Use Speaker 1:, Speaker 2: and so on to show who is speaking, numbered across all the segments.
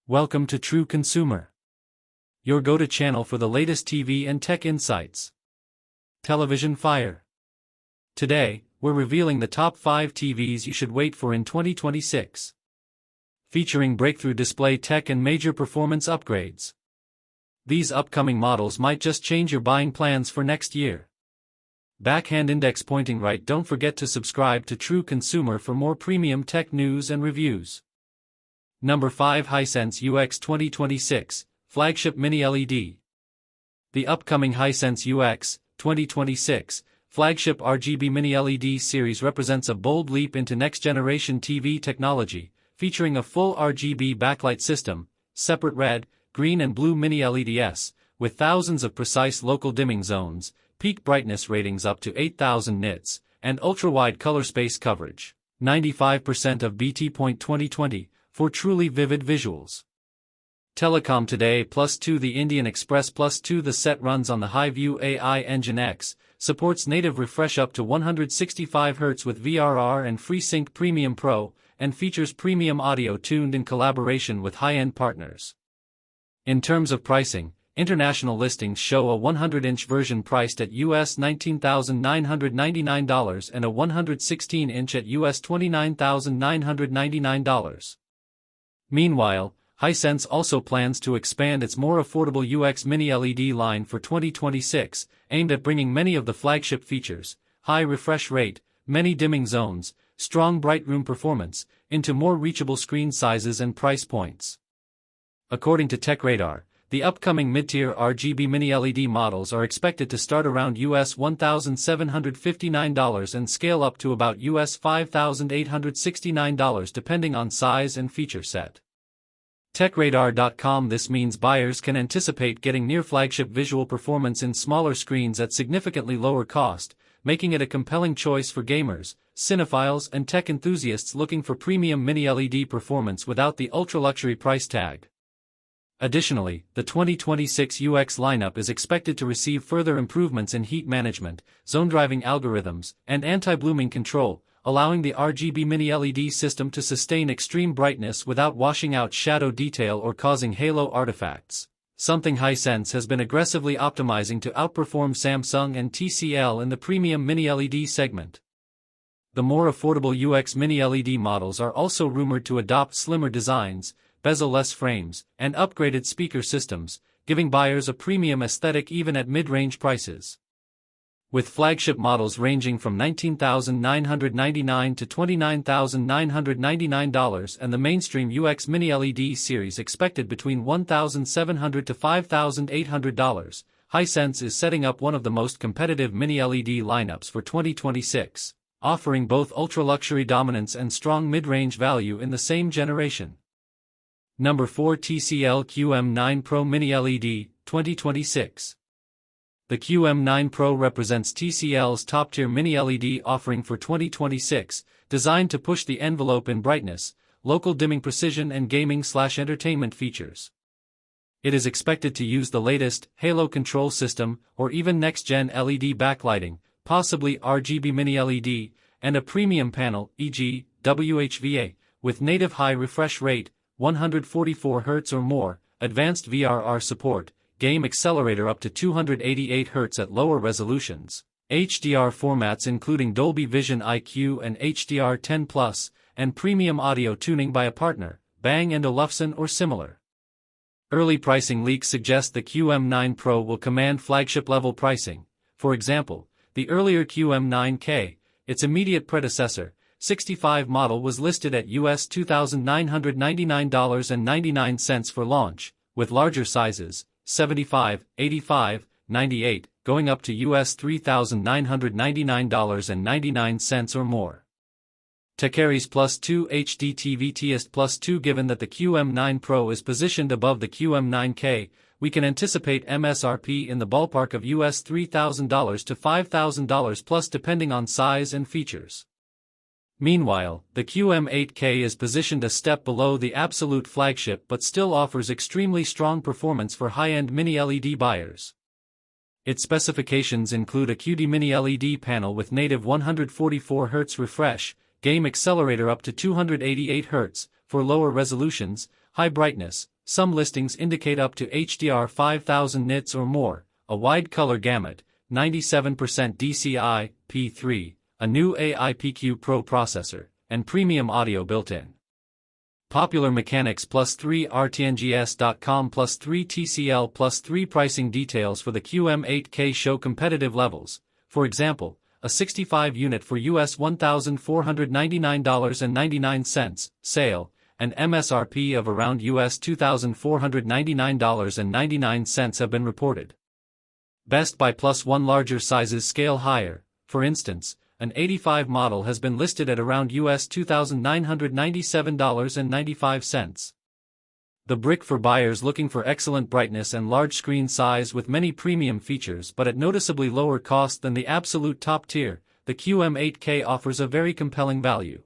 Speaker 1: Welcome to True Consumer, your go-to channel for the latest TV and tech insights. Television Fire. Today, we're revealing the top 5 TVs you should wait for in 2026. Featuring breakthrough display tech and major performance upgrades. These upcoming models might just change your buying plans for next year. Backhand index pointing right. Don't forget to subscribe to True Consumer for more premium tech news and reviews. Number 5. Hisense UX 2026 Flagship Mini LED. The upcoming Hisense UX 2026 Flagship RGB Mini LED series represents a bold leap into next-generation TV technology, featuring a full RGB backlight system, separate red, green and blue Mini LEDs, with thousands of precise local dimming zones, peak brightness ratings up to 8,000 nits, and ultra-wide color space coverage. 95% of BT Point 2020. For truly vivid visuals. Telecom Today +2 The Indian Express +2 The set runs on the Highview AI Engine X, supports native refresh up to 165 Hz with VRR and FreeSync Premium Pro, and features premium audio tuned in collaboration with high-end partners. In terms of pricing, international listings show a 100-inch version priced at US $19,999 and a 116-inch at US $29,999. Meanwhile, Hisense also plans to expand its more affordable UX Mini LED line for 2026, aimed at bringing many of the flagship features, high refresh rate, many dimming zones, strong bright room performance, into more reachable screen sizes and price points. According to TechRadar, the upcoming mid-tier RGB Mini LED models are expected to start around US $1,759 and scale up to about US $5,869 depending on size and feature set. TechRadar.com. This means buyers can anticipate getting near flagship visual performance in smaller screens at significantly lower cost, making it a compelling choice for gamers, cinephiles and tech enthusiasts looking for premium Mini LED performance without the ultra-luxury price tag. Additionally, the 2026 UX lineup is expected to receive further improvements in heat management, zone driving algorithms, and anti-blooming control, allowing the RGB Mini LED system to sustain extreme brightness without washing out shadow detail or causing halo artifacts, something Hisense has been aggressively optimizing to outperform Samsung and TCL in the premium Mini LED segment. The more affordable UX Mini LED models are also rumored to adopt slimmer designs, bezel-less frames, and upgraded speaker systems, giving buyers a premium aesthetic even at mid-range prices. With flagship models ranging from $19,999 to $29,999 and the mainstream UX Mini LED series expected between $1,700 to $5,800, Hisense is setting up one of the most competitive Mini LED lineups for 2026, offering both ultra-luxury dominance and strong mid-range value in the same generation. Number 4. TCL QM9 Pro Mini LED 2026. The QM9 Pro represents TCL's top-tier Mini LED offering for 2026, designed to push the envelope in brightness, local dimming precision and gaming/entertainment features. It is expected to use the latest Halo control system or even next-gen LED backlighting, possibly RGB Mini LED, and a premium panel, e.g., WHVA, with native high refresh rate, 144 Hz or more, advanced VRR support, game accelerator up to 288 Hz at lower resolutions, HDR formats including Dolby Vision IQ and HDR10+, and premium audio tuning by a partner, Bang & Olufsen or similar. Early pricing leaks suggest the QM9 Pro will command flagship-level pricing. For example, the earlier QM9K, its immediate predecessor, 65 model was listed at US $2,999.99 for launch, with larger sizes, 75, 85, 98, going up to US $3,999.99 or more. Techaris +2 HD TV TS +2. Given that the QM9 Pro is positioned above the QM9K, we can anticipate MSRP in the ballpark of US $3,000 to $5,000 plus depending on size and features. Meanwhile, the QM8K is positioned a step below the absolute flagship but still offers extremely strong performance for high-end Mini LED buyers. Its specifications include a QD Mini LED panel with native 144 Hz refresh, game accelerator up to 288 Hz, for lower resolutions, high brightness, Some listings indicate up to HDR 5000 nits or more, a wide color gamut, 97% DCI, P3, a new AIPQ Pro processor, and premium audio built-in. Popular mechanics +3 rtngs.com +3 TCL +3 pricing details for the QM8K show competitive levels. For example, a 65 unit for US $1,499.99, sale, and MSRP of around US $2,499.99 have been reported. Best Buy +1 larger sizes scale higher. For instance, an 85 model has been listed at around US $2,997.95. The brick for buyers looking for excellent brightness and large screen size with many premium features but at noticeably lower cost than the absolute top tier, the QM8K offers a very compelling value.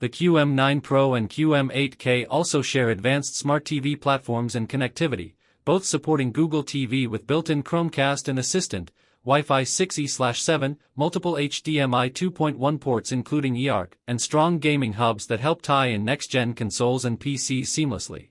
Speaker 1: The QM9 Pro and QM8K also share advanced smart TV platforms and connectivity, both supporting Google TV with built-in Chromecast and Assistant, Wi-Fi 6E/7, multiple HDMI 2.1 ports including eARC, and strong gaming hubs that help tie in next-gen consoles and PCs seamlessly.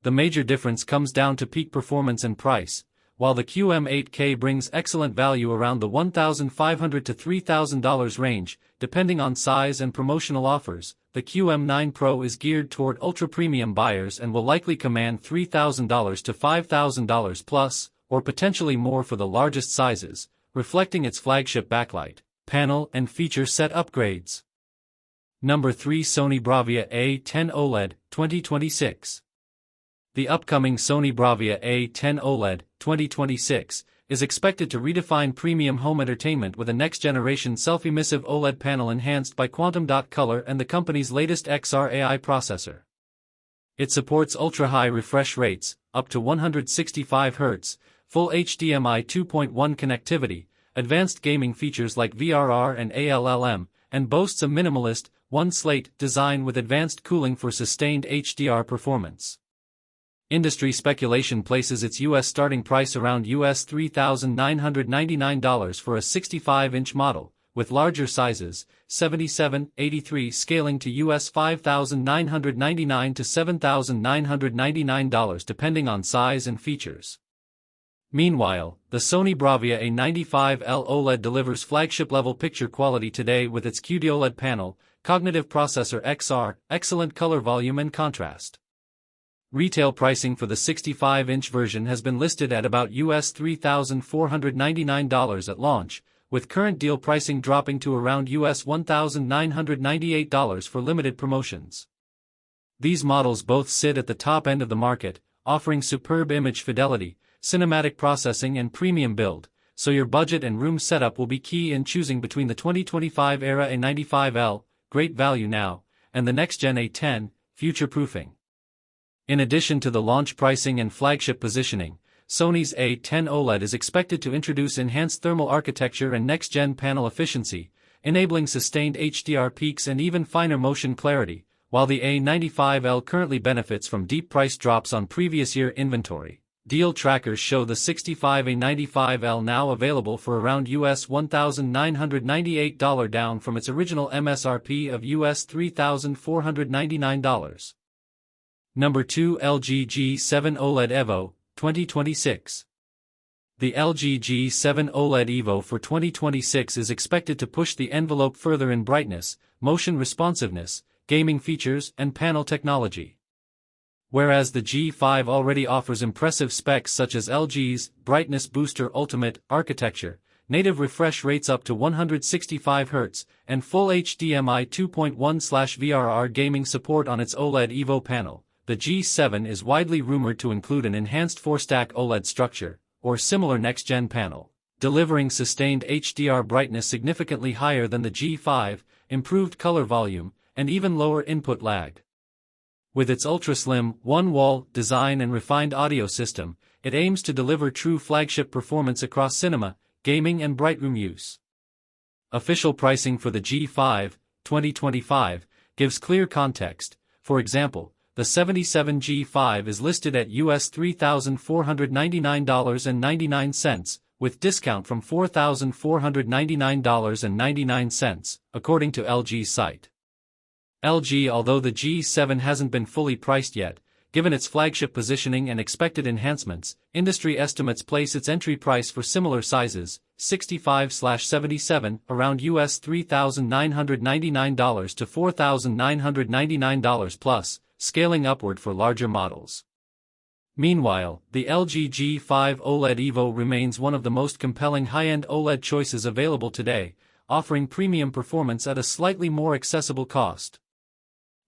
Speaker 1: The major difference comes down to peak performance and price. While the QM8K brings excellent value around the $1,500 to $3,000 range, depending on size and promotional offers, the QM9 Pro is geared toward ultra-premium buyers and will likely command $3,000 to $5,000 plus, or potentially more for the largest sizes, reflecting its flagship backlight, panel and feature set upgrades. Number 3 Sony Bravia A10 OLED, 2026. The upcoming Sony Bravia A10 OLED, 2026, is expected to redefine premium home entertainment with a next-generation self-emissive OLED panel enhanced by quantum dot color and the company's latest XR AI processor. It supports ultra-high refresh rates, up to 165 Hz, full HDMI 2.1 connectivity, advanced gaming features like VRR and ALLM, and boasts a minimalist, one-slate design with advanced cooling for sustained HDR performance. Industry speculation places its US starting price around US $3,999 for a 65-inch model, with larger sizes, 77, 83 scaling to US $5,999 to $7,999 depending on size and features. Meanwhile, the Sony Bravia A95L OLED delivers flagship-level picture quality today with its QD-OLED panel, cognitive processor XR, excellent color volume and contrast. Retail pricing for the 65-inch version has been listed at about US $3,499 at launch, with current deal pricing dropping to around US $1,998 for limited promotions. These models both sit at the top end of the market, offering superb image fidelity, cinematic processing and premium build, so your budget and room setup will be key in choosing between the 2025 era A95L, great value now, and the next-gen A10, future-proofing. In addition to the launch pricing and flagship positioning, Sony's A10 OLED is expected to introduce enhanced thermal architecture and next-gen panel efficiency, enabling sustained HDR peaks and even finer motion clarity, while the A95L currently benefits from deep price drops on previous year inventory. Deal trackers show the 65 A95L now available for around US $1,998 down from its original MSRP of US $3,499. Number 2 LG G7 OLED Evo, 2026. The LG G7 OLED Evo for 2026 is expected to push the envelope further in brightness, motion responsiveness, gaming features, and panel technology. Whereas the G5 already offers impressive specs such as LG's Brightness Booster Ultimate architecture, native refresh rates up to 165 Hz, and full HDMI 2.1/VRR gaming support on its OLED Evo panel, the G7 is widely rumored to include an enhanced 4-stack OLED structure, or similar next-gen panel, delivering sustained HDR brightness significantly higher than the G5, improved color volume, and even lower input lag. With its ultra-slim, one-wall design and refined audio system, it aims to deliver true flagship performance across cinema, gaming and brightroom use. Official pricing for the G5, 2025, gives clear context. For example, the 77 G5 is listed at US $3,499.99, with discount from $4,499.99, according to LG's site. LG, although the G7 hasn't been fully priced yet, given its flagship positioning and expected enhancements. Industry estimates place its entry price for similar sizes, 65/77, around US $3,999 to $4,999 plus, scaling upward for larger models. Meanwhile, the LG G5 OLED Evo remains one of the most compelling high-end OLED choices available today, offering premium performance at a slightly more accessible cost.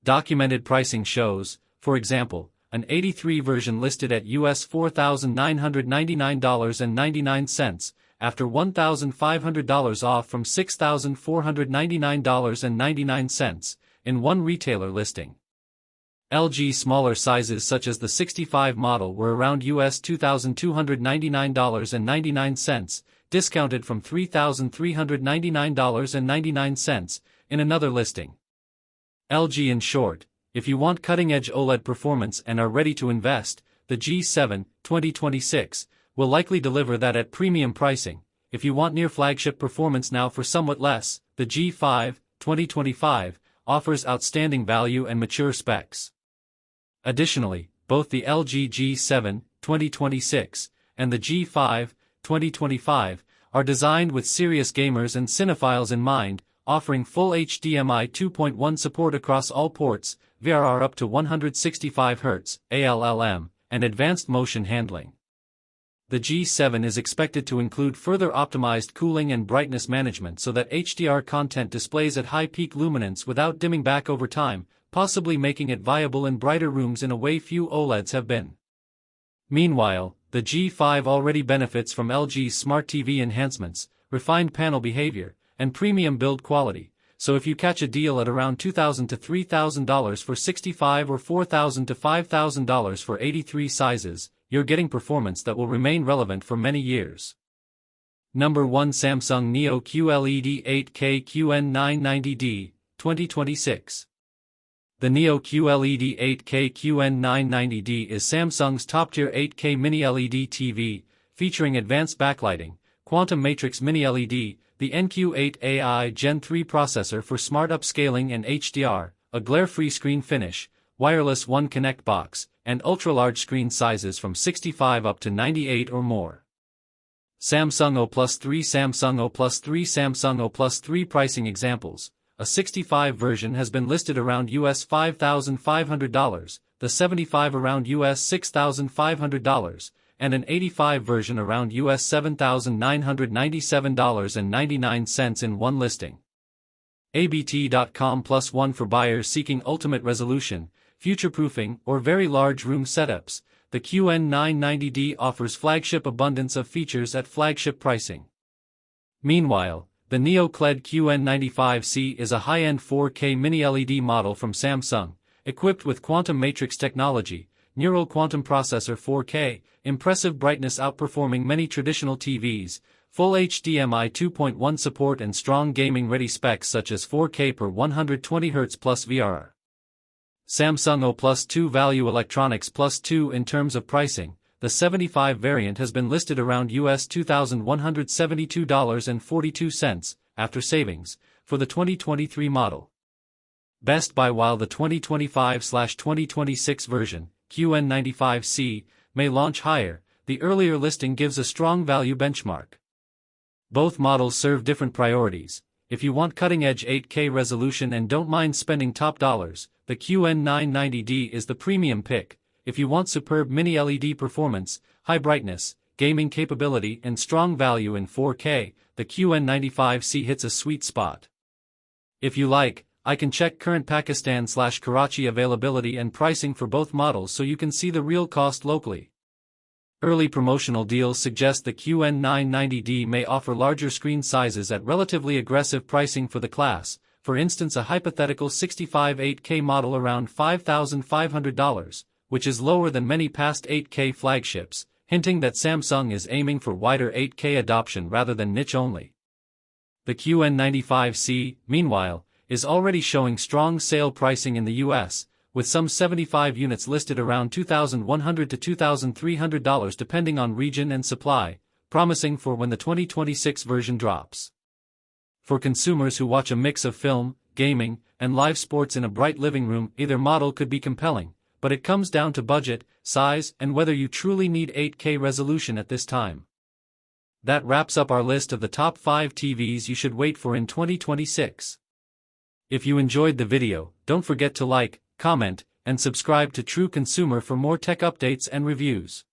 Speaker 1: Documented pricing shows, for example, an 83 version listed at US $4,999.99, after $1,500 off from $6,499.99, in one retailer listing. LG smaller sizes such as the 65 model were around US $2,299.99, discounted from $3,399.99, in another listing. LG in short, if you want cutting-edge OLED performance and are ready to invest, the G7 2026 will likely deliver that at premium pricing. If you want near-flagship performance now for somewhat less, the G5 2025 offers outstanding value and mature specs. Additionally, both the LG G7 2026 and the G5 2025 are designed with serious gamers and cinephiles in mind, offering full HDMI 2.1 support across all ports, VRR up to 165 Hz, ALLM, and advanced motion handling. The G7 is expected to include further optimized cooling and brightness management so that HDR content displays at high peak luminance without dimming back over time, possibly making it viable in brighter rooms in a way few OLEDs have been. Meanwhile, the G5 already benefits from LG's smart TV enhancements, refined panel behavior, and premium build quality, so if you catch a deal at around $2,000 to $3,000 for 65 or $4,000 to $5,000 for 83 sizes, you're getting performance that will remain relevant for many years. Number 1 Samsung Neo QLED 8K QN990D, 2026. The Neo QLED 8K QN990D is Samsung's top-tier 8K mini-LED TV, featuring advanced backlighting, quantum matrix mini-LED, the NQ8 AI Gen 3 processor for smart upscaling and HDR, a glare-free screen finish, wireless One Connect box, and ultra-large screen sizes from 65 up to 98 or more. Samsung O Plus 3 Samsung O Plus 3 Samsung O Plus 3 pricing examples. A 65 version has been listed around US $5,500, the 75 around US $6,500, and an 85 version around US $7,997.99 in one listing. ABT.com +1 for buyers seeking ultimate resolution, future-proofing, or very large room setups. The QN990D offers flagship abundance of features at flagship pricing. Meanwhile, the Neo QLED QN95C is a high-end 4K mini-LED model from Samsung, equipped with quantum matrix technology, neural quantum processor 4K, impressive brightness outperforming many traditional TVs, full HDMI 2.1 support and strong gaming-ready specs such as 4K per 120 Hz plus VRR. Samsung O Plus 2 Value Electronics Plus 2 in terms of pricing, the 75 variant has been listed around US $2,172.42, after savings, for the 2023 model. Best Buy While the 2025/2026 version, QN95C, may launch higher, the earlier listing gives a strong value benchmark. Both models serve different priorities. If you want cutting-edge 8K resolution and don't mind spending top dollars, the QN990D is the premium pick. If you want superb mini-LED performance, high brightness, gaming capability and strong value in 4K, the QN95C hits a sweet spot. If you like, I can check current Pakistan/Karachi availability and pricing for both models so you can see the real cost locally. Early promotional deals suggest the QN990D may offer larger screen sizes at relatively aggressive pricing for the class, for instance a hypothetical 65 8K model around $5,500, which is lower than many past 8K flagships, hinting that Samsung is aiming for wider 8K adoption rather than niche only. The QN95C, meanwhile, is already showing strong sale pricing in the US, with some 75 units listed around $2,100 to $2,300 depending on region and supply, promising for when the 2026 version drops. For consumers who watch a mix of film, gaming, and live sports in a bright living room, either model could be compelling, but it comes down to budget, size, and whether you truly need 8K resolution at this time. That wraps up our list of the top 5 TVs you should wait for in 2026. If you enjoyed the video, don't forget to like, comment, and subscribe to True Consumer for more tech updates and reviews.